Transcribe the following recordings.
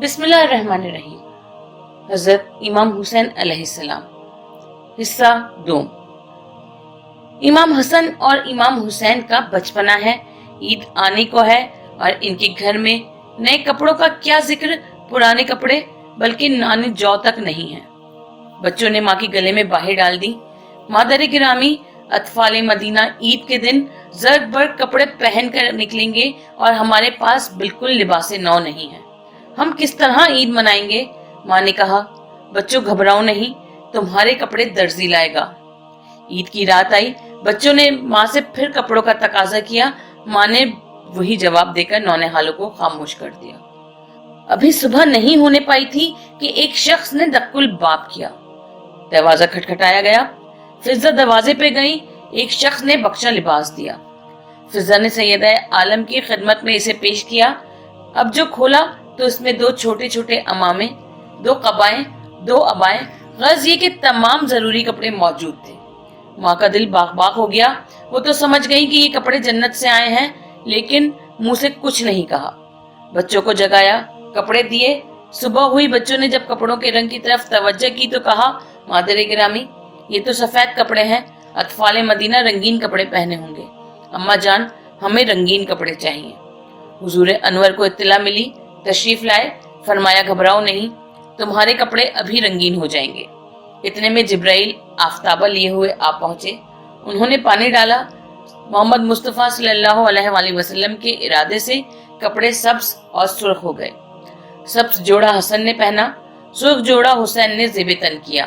بسم اللہ الرحمن الرحیم۔ حضرت امام حسین علیہ السلام، حصہ دوم۔ امام حسن اور امام حسین کا بچپنا ہے، عید آنے کو ہے اور ان کے گھر میں نئے کپڑوں کا کیا ذکر، پرانے کپڑے بلکہ نانے جو تک نہیں ہیں۔ بچوں نے ماں کے گلے میں باہیں ڈال دی۔ مادر گرامی، اطفال مدینہ عید کے دن زرد برگ کپڑے پہن کر نکلیں گے اور ہمارے پاس بالکل لباس نو نہیں ہے، ہم کس طرح عید منائیں گے؟ ماں نے کہا، بچوں گھبراؤ نہیں، تمہارے کپڑے درزی لائے گا۔ عید کی رات آئی، بچوں نے ماں سے پھر کپڑوں کا تقاضا کیا۔ ماں نے وہی جواب دے کر نونہالوں کو خاموش کر دیا۔ ابھی صبح نہیں ہونے پائی تھی کہ ایک شخص نے دق الباب کیا۔ دروازہ کھٹکھٹایا گیا۔ فضہ دروازے پہ گئی۔ ایک شخص نے بخشا لباس دیا۔ فضہ نے سیدہ عالم کی خدمت میں اسے پیش کیا۔ اب جو کھولا تو اس میں دو چھوٹے چھوٹے امامے، دو قبائیں، دو ابائیں، غرض یہ کہ تمام ضروری کپڑے موجود تھے۔ ماں کا دل باغ باغ ہو گیا۔ وہ تو سمجھ گئی کہ یہ کپڑے جنت سے آئے ہیں، لیکن منہ سے کچھ نہیں کہا۔ بچوں کو جگایا، کپڑے دیے۔ صبح ہوئی، بچوں نے جب کپڑوں کے رنگ کی طرف توجہ کی تو کہا، مادر گرامی، یہ تو سفید کپڑے ہیں، اطفال مدینہ رنگین کپڑے پہنے ہوں گے۔ اماں جان، ہمیں رنگین کپڑے چاہیے۔ حضور انور کو اطلاع ملی، تشریف لائے۔ فرمایا، گھبراؤ نہیں، تمہارے کپڑے ابھی رنگین ہو جائیں گے۔ اتنے میں جبرائیل آفتابہ لیے ہوئے آ پہنچے۔ انہوں نے پانی ڈالا۔ محمد مصطفیٰ صلی اللہ علیہ وآلہ وسلم کے ارادے سے کپڑے سبز اور سرخ ہو گئے۔ سبز جوڑا حسن نے پہنا، سرخ جوڑا حسین نے زیب تن کیا۔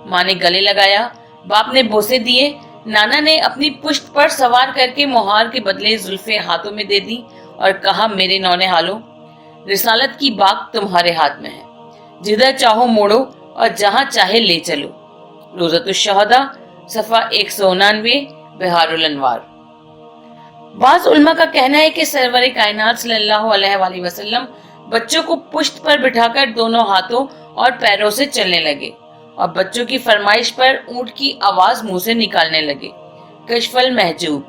ماں نے گلے لگایا، باپ نے بوسے دیے، نانا نے اپنی پشت پر سوار کر کے مہار کے بدلے زلفیں ہاتھوں میں دے دی اور کہا، میرے نونہالوں، رسالت کی باغ تمہارے ہاتھ میں ہے، جدھر چاہو موڑو اور جہاں چاہے لے چلو۔ روضۃ الشہداء، صفحہ 199، بہار الانوار۔ بعض علماء کا کہنا ہے کہ سرور کائنات صلی اللہ علیہ وآلہ وسلم بچوں کو پشت پر بٹھا کر دونوں ہاتھوں اور پیروں سے چلنے لگے اور بچوں کی فرمائش پر اونٹ کی آواز منہ سے نکالنے لگے۔ کشف المحجوب۔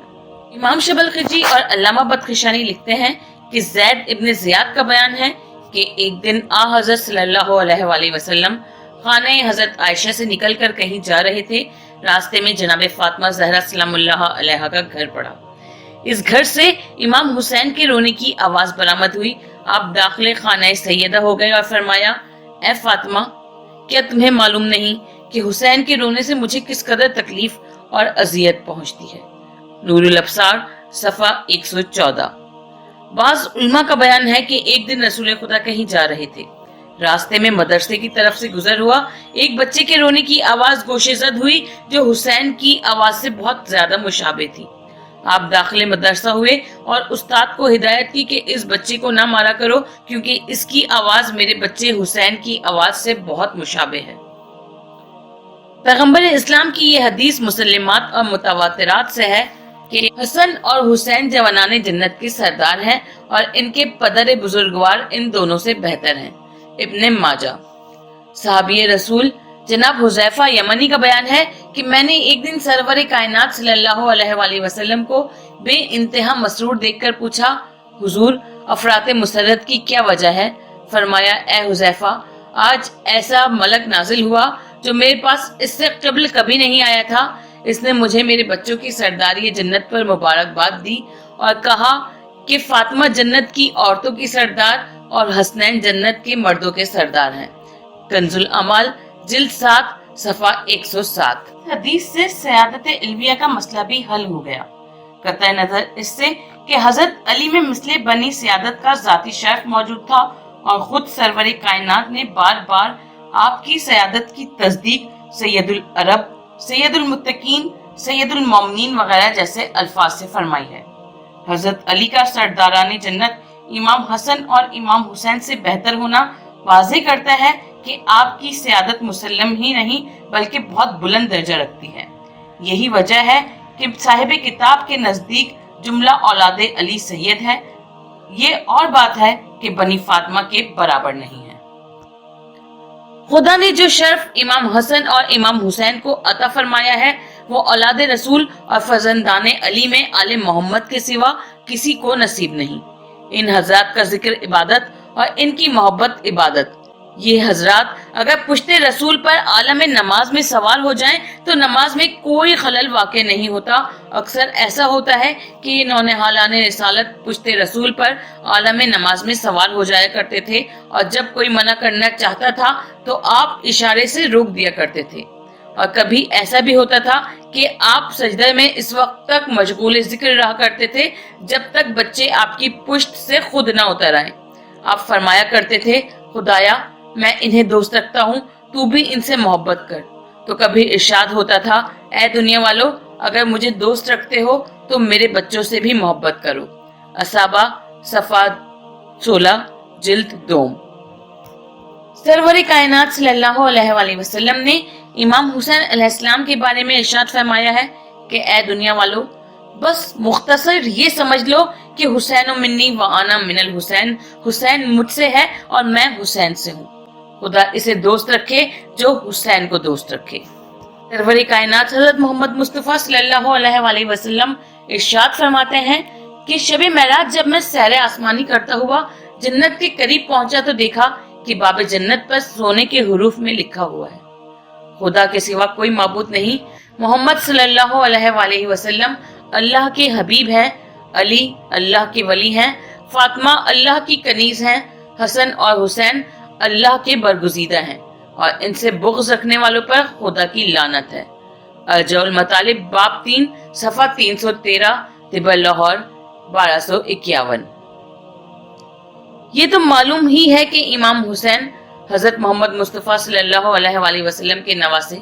امام شب الخجی اور علامہ بدخشانی لکھتے ہیں کہ زید ابن زیاد کا بیان ہے کہ ایک دن حضرت صلی اللہ علیہ وآلہ وسلم خانہ حضرت عائشہ سے نکل کر کہیں جا رہے تھے۔ راستے میں جناب فاطمہ زہرا سلام اللہ علیہا کا گھر پڑا۔ اس گھر سے امام حسین کے رونے کی آواز برآمد ہوئی۔ آپ داخل خانہ سیدہ ہو گئے اور فرمایا، اے فاطمہ، کیا تمہیں معلوم نہیں کہ حسین کے رونے سے مجھے کس قدر تکلیف اور اذیت پہنچتی ہے؟ نور الابصار، صفحہ 114۔ بعض علماء کا بیان ہے کہ ایک دن رسول خدا کہیں جا رہے تھے، راستے میں مدرسے کی طرف سے گزر ہوا، ایک بچے کے رونے کی آواز گوشے زد ہوئی جو حسین کی آواز سے بہت زیادہ مشابہ تھی۔ آپ داخل مدرسہ ہوئے اور استاد کو ہدایت کی کہ اس بچے کو نہ مارا کرو کیونکہ اس کی آواز میرے بچے حسین کی آواز سے بہت مشابہ ہے۔ پیغمبر اسلام کی یہ حدیث مسلمات اور متواترات سے ہے کہ حسن اور حسین جوانان جنت کے سردار ہیں اور ان کے پدر بزرگوار ان دونوں سے بہتر ہیں۔ ابن ماجہ۔ صحابی رسول جناب حذیفہ یمنی کا بیان ہے کہ میں نے ایک دن سرور کائنات صلی اللہ علیہ وآلہ وسلم کو بے انتہا مسرور دیکھ کر پوچھا، حضور، افراط مسرت کی کیا وجہ ہے؟ فرمایا، اے حذیفہ، آج ایسا ملک نازل ہوا جو میرے پاس اس سے قبل کبھی نہیں آیا تھا۔ اس نے مجھے میرے بچوں کی سرداری جنت پر مبارکباد دی اور کہا کہ فاطمہ جنت کی عورتوں کی سردار اور حسنین جنت کے مردوں کے سردار ہیں۔ کنز الاعمال، جلد 7، صفحہ 107۔ حدیث سے سیادت علویہ کا مسئلہ بھی حل ہو گیا، قطع نظر اس سے کہ حضرت علی میں مثل بنی سیادت کا ذاتی شرف موجود تھا اور خود سرور کائنات نے بار بار آپ کی سیادت کی تصدیق سید العرب، سید المتقین، سید المومنین وغیرہ جیسے الفاظ سے فرمائی ہے۔ حضرت علی کا سرداران جنت امام حسن اور امام حسین سے بہتر ہونا واضح کرتا ہے کہ آپ کی سیادت مسلم ہی نہیں بلکہ بہت بلند درجہ رکھتی ہے۔ یہی وجہ ہے کہ صاحب کتاب کے نزدیک جملہ اولاد علی سید ہے، یہ اور بات ہے کہ بنی فاطمہ کے برابر نہیں ہے۔ خدا نے جو شرف امام حسن اور امام حسین کو عطا فرمایا ہے وہ اولاد رسول اور فرزندان علی میں آل محمد کے سوا کسی کو نصیب نہیں۔ ان حضرات کا ذکر عبادت اور ان کی محبت عبادت۔ یہ حضرات اگر پشت رسول پر عالم نماز میں سوار ہو جائیں تو نماز میں کوئی خلل واقع نہیں ہوتا۔ اکثر ایسا ہوتا ہے کہ یہ نونہالان رسالت پشت رسول پر عالم نماز میں سوار ہو جایا کرتے تھے، اور جب کوئی منع کرنا چاہتا تھا تو آپ اشارے سے روک دیا کرتے تھے۔ اور کبھی ایسا بھی ہوتا تھا کہ آپ سجدے میں اس وقت تک مشغول ذکر رہا کرتے تھے جب تک بچے آپ کی پشت سے خود نہ اتر آئیں۔ آپ فرمایا کرتے تھے، خدایا میں انہیں دوست رکھتا ہوں، تو بھی ان سے محبت کر۔ تو کبھی ارشاد ہوتا تھا، اے دنیا والو، اگر مجھے دوست رکھتے ہو تو میرے بچوں سے بھی محبت کرو۔ اصحابہ صفحہ 16 جلد 2۔ سرور کائنات صلی اللہ علیہ وآلہ وسلم نے امام حسین علیہ السلام کے بارے میں ارشاد فرمایا ہے کہ اے دنیا والو، بس مختصر یہ سمجھ لو کہ حسین منی وانا من الحسین، حسین مجھ سے ہے اور میں حسین سے ہوں۔ خدا اسے دوست رکھے جو حسین کو دوست رکھے۔ سرور کائنات حضرت محمد مصطفیٰ صلی اللہ علیہ وآلہ وسلم ارشاد فرماتے ہیں کہ شب معراج جب میں سیر آسمانی کرتا ہوا جنت کے قریب پہنچا تو دیکھا کہ باب جنت پر سونے کے حروف میں لکھا ہوا ہے، خدا کے سوا کوئی معبود نہیں، محمد صلی اللہ علیہ وآلہ وسلم اللہ کے حبیب ہیں، علی اللہ کے ولی ہیں، فاطمہ اللہ کی کنیز ہیں، حسن اور حسین اللہ کے برگزیدہ ہیں، اور ان سے بغض رکھنے والوں پر خدا کی لعنت ہے۔ ارجاء المطالب باب 3 صفحہ 313 طب لاہور 1251۔ یہ تو معلوم ہی ہے کہ امام حسین حضرت محمد مصطفیٰ صلی اللہ علیہ وآلہ وسلم کے نواسے،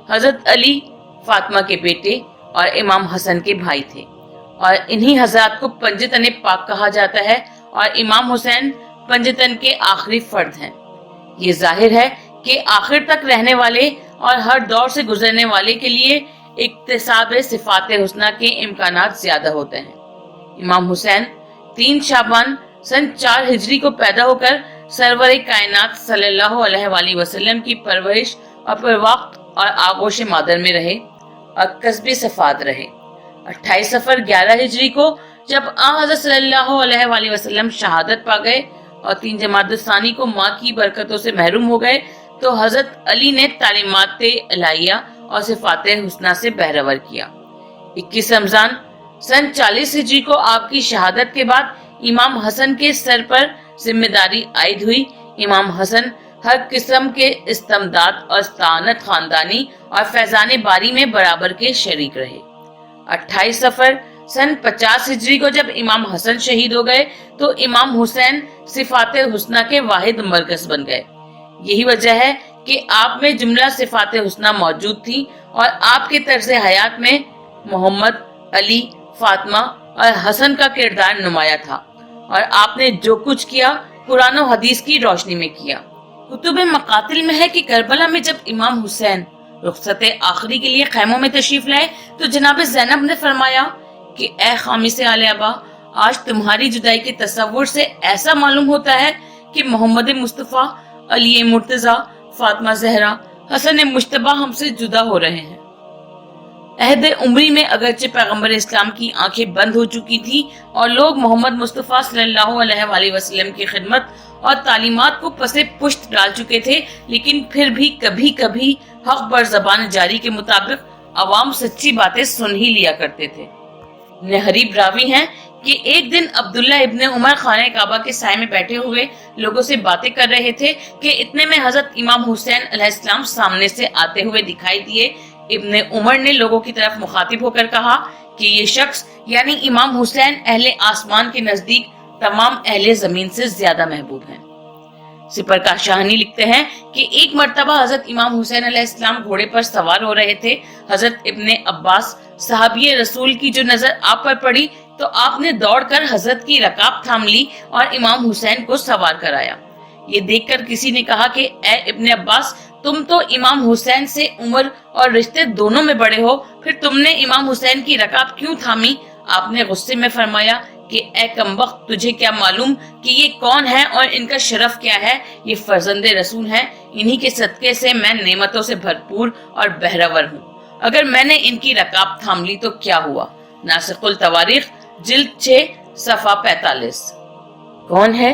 حضرت علی فاطمہ کے بیٹے اور امام حسن کے بھائی تھے، اور انہی حضرات کو پنجتن پاک کہا جاتا ہے، اور امام حسین پنجتن کے آخری فرد ہیں۔ یہ ظاہر ہے کہ آخر تک رہنے والے اور ہر دور سے گزرنے والے کے لیے اکتساب صفات حسنہ کے امکانات زیادہ ہوتے ہیں۔ امام حسین 3 شعبان سن 4 ہجری کو پیدا ہو کر سرور کائنات صلی اللہ علیہ وآلہ وسلم کی پرورش اور پر وقت اور آغوش مادر میں رہے اور کسب صفات رہے۔ 28 صفر 11 ہجری کو جب حضرت صلی اللہ علیہ وآلہ وسلم شہادت پا گئے اور 3 جمادی الثانی کو ماں کی برکتوں سے محروم ہو گئے تو حضرت علی نے تعلیمات الہیہ اور صفات حسنہ سے بہرور کیا۔ 21 رمضان سن 40 ہجری کو آپ کی شہادت کے بعد امام حسن کے سر پر ذمہ داری عائد ہوئی۔ امام حسن ہر قسم کے استمداد اور استعانت خاندانی اور فیضان باری میں برابر کے شریک رہے۔ 28 صفر سن 50 ہجری کو جب امام حسن شہید ہو گئے تو امام حسین صفات حسنہ کے واحد مرکز بن گئے۔ یہی وجہ ہے کہ آپ میں جملہ صفات حسنہ موجود تھی، اور آپ کے طرز حیات میں محمد، علی، فاطمہ اور حسن کا کردار نمایاں تھا، اور آپ نے جو کچھ کیا قرآن و حدیث کی روشنی میں کیا۔ کتب مقاتل میں ہے کہ کربلا میں جب امام حسین رخصت آخری کے لیے خیموں میں تشریف لائے تو جناب زینب نے فرمایا کہ اے خامس آل ابا، آج تمہاری جدائی کے تصور سے ایسا معلوم ہوتا ہے کہ محمد مصطفیٰ، علی مرتضیٰ، فاطمہ زہرا، حسن مجتبیٰ ہم سے جدا ہو رہے ہیں۔ عہد عمری میں اگرچہ پیغمبر اسلام کی آنکھیں بند ہو چکی تھی اور لوگ محمد مصطفیٰ صلی اللہ علیہ وآلہ وسلم کی خدمت اور تعلیمات کو پس پشت ڈال چکے تھے، لیکن پھر بھی کبھی کبھی حق بر زبان جاری کے مطابق عوام سچی باتیں سن ہی لیا کرتے تھے۔ نہریب راوی ہیں کہ ایک دن عبداللہ ابن عمر خانہ کعبہ کے سائے میں بیٹھے ہوئے لوگوں سے باتیں کر رہے تھے کہ اتنے میں حضرت امام حسین علیہ السلام سامنے سے آتے ہوئے دکھائی دیے۔ ابن عمر نے لوگوں کی طرف مخاطب ہو کر کہا کہ یہ شخص یعنی امام حسین اہل آسمان کے نزدیک تمام اہل زمین سے زیادہ محبوب ہیں۔ سپر کا شاہنی لکھتے ہیں کہ ایک مرتبہ حضرت امام حسین علیہ السلام گھوڑے پر سوار ہو رہے تھے۔ حضرت ابن عباس صحابی رسول کی جو نظر آپ پر پڑی تو آپ نے دوڑ کر حضرت کی رکاب تھام لی اور امام حسین کو سوار کرایا۔ یہ دیکھ کر کسی نے کہا کہ اے ابن عباس، تم تو امام حسین سے عمر اور رشتے دونوں میں بڑے ہو، پھر تم نے امام حسین کی رکاب کیوں تھامی؟ آپ نے غصے میں فرمایا کہ اے کمبخت، تجھے کیا معلوم کہ یہ کون ہے اور ان کا شرف کیا ہے؟ یہ فرزند رسول ہیں، انہی کے صدقے سے میں نعمتوں سے بھرپور اور بہرور ہوں۔ اگر میں نے ان کی رکاب تھام لی تو کیا ہوا؟ ناسخ التواریخ جلد 6 صفحہ 45۔ کون ہے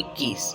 21।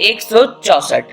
164।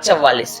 44।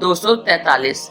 243।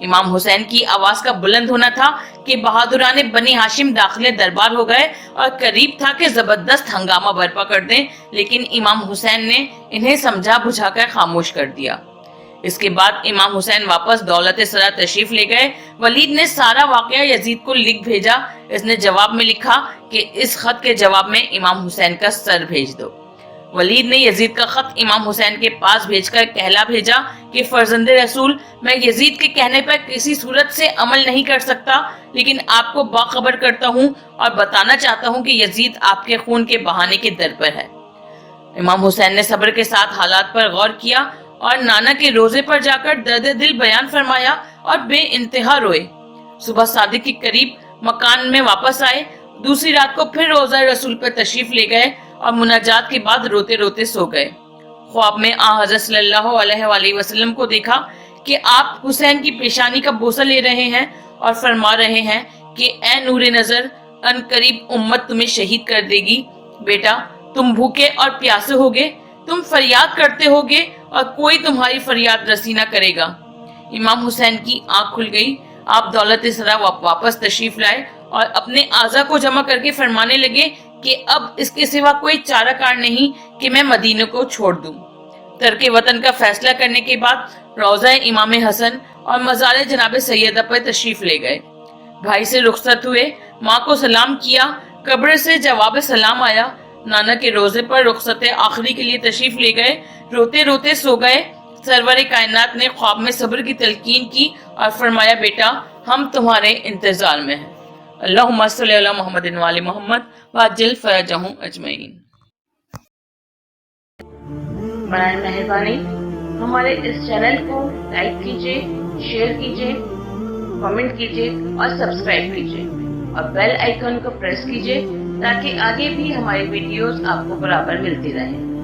امام حسین کی آواز کا بلند ہونا تھا کہ بہادران بنی ہاشم داخل دربار ہو گئے اور قریب تھا کہ زبردست ہنگامہ برپا کر دیں، لیکن امام حسین نے انہیں سمجھا بجھا کر خاموش کر دیا۔ اس کے بعد امام حسین واپس دولت سرا تشریف لے گئے۔ ولید نے سارا واقعہ یزید کو لکھ بھیجا۔ اس نے جواب میں لکھا کہ اس خط کے جواب میں امام حسین کا سر بھیج دو۔ ولید نے یزید کا خط امام حسین کے پاس بھیج کر کہلا بھیجا کہ فرزند رسول، میں یزید کے کہنے پر کسی صورت سے عمل نہیں کر سکتا، لیکن آپ کو باخبر کرتا ہوں اور بتانا چاہتا ہوں کہ یزید آپ کے خون کے بہانے کے در پر ہے۔ امام حسین نے صبر کے ساتھ حالات پر غور کیا اور نانا کے روزے پر جا کر درد دل بیان فرمایا اور بے انتہا روئے۔ صبح صادق کے قریب مکان میں واپس آئے۔ دوسری رات کو پھر روزہ رسول پر تشریف لے گئے اور مناجات کے بعد روتے روتے سو گئے۔ خواب میں آن حضرت صلی اللہ علیہ وآلہ وسلم کو دیکھا کہ آپ حسین کی پیشانی کا بوسہ لے رہے ہیں اور فرما رہے ہیں کہ اے نور نظر، ان قریب امت تمہیں شہید کر دے گی۔ بیٹا، تم بھوکے اور پیاسے ہوگے، تم فریاد کرتے ہوگے اور کوئی تمہاری فریاد رسی نہ کرے گا۔ امام حسین کی آنکھ کھل گئی۔ آپ دولت سرا واپس تشریف لائے اور اپنے اعضا کو جمع کر کے فرمانے لگے کہ اب اس کے سوا کوئی چارہ کار نہیں کہ میں مدینہ کو چھوڑ دوں۔ ترک وطن کا فیصلہ کرنے کے بعد روضہ امام حسن اور مزار جناب سیدہ پر تشریف لے گئے۔ بھائی سے رخصت ہوئے، ماں کو سلام کیا، قبر سے جواب سلام آیا۔ نانا کے روزے پر رخصت آخری کے لیے تشریف لے گئے۔ روتے روتے سو گئے۔ سرور کائنات نے خواب میں صبر کی تلقین کی اور فرمایا، بیٹا، ہم تمہارے انتظار میں ہیں۔ اللہم صلی علی محمد وعلی محمد وعجل فرجہم اجمعین۔ برائے مہربانی ہمارے اس چینل کو لائک کیجیے، شیئر کیجیے، کمنٹ کیجیے اور سبسکرائب کیجیے اور بیل آئیکن کو پریس کیجیے تاکہ آگے بھی ہماری ویڈیوز آپ کو برابر ملتی رہیں۔